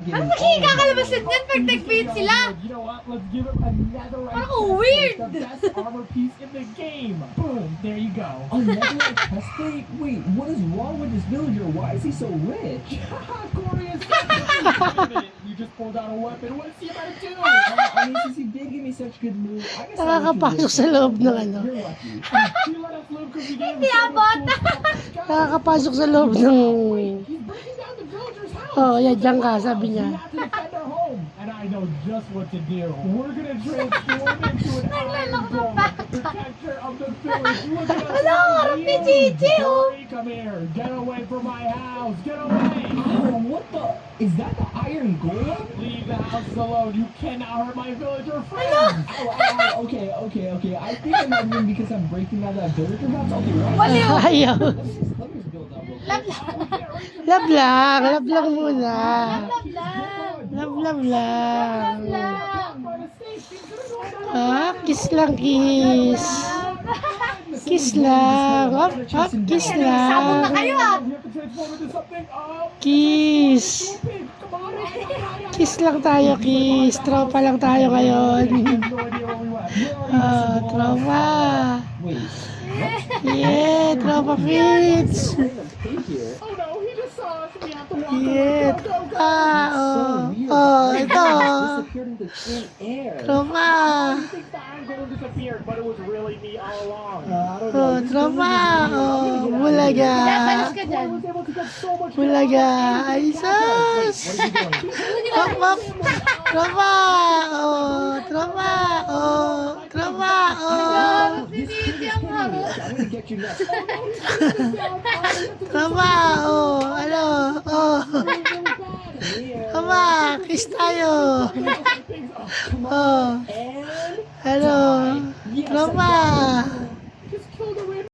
Ang makikakalabasan yan pag nag-beat sila. Parang weird. Boom, there you go. Another test plate? Wait, what is wrong with this villager? Why is he so rich? Glorious. You just pulled out a weapon. What's he about to do? I mean, since he did give me such good news, I guess Nakakapasok sa loob ng ano. You're lucky. He let us live because we gave him Hindi so abot. much cool stuff. Nakakapasok sa loob ng... He's breaking down the villager's house. Oh, yan, dyan ka, sabi We niya. have to defend our home. And I know just what to do. We're gonna transform into an iron golem, protector of the village. Look at us. Hello, harap ni Gigi, oh. Hurry, come here. Get away from my house. Get away. Oh, what the? Is that the Iron Golem? Leave the house alone. You cannot hurt my villager friends. Okay. I think I might win because I'm breaking out that villager house. Okay, right? Baliw. Ayaw. Let me just build up. Love lang muna. Love lang. Love lang. Love lang. Ah, kiss lang, kiss. Kiss lang. Kiss Sabon na lang. kayo ah. You have to transform into something. Kiss. Stupid. Come on. Kiss lang tayo, kiss. Tropa lang tayo ngayon. I have no idea where we went. Tropa. Wait, Yeah, tropa Fitz. random pig here. Oh no, he just saw us. We have to walk Yeah, away. Go, go, go. So weird. ito. Disappeared into thin air. Tropa. You think the iron golem disappeared, but it was really me all along. I don't know. This Tropa. villager is Bulaga. Dapalas ka I dyan. was able to get so much Bulaga. Ay, sus. What is he doing? Hop, hop. Tropa. Tropa. Tropa. Si Gigi ang harap. I'm gonna get you next. Tropa. Ano? Tropa. Kiss tayo. And Ano? yes, Tropa.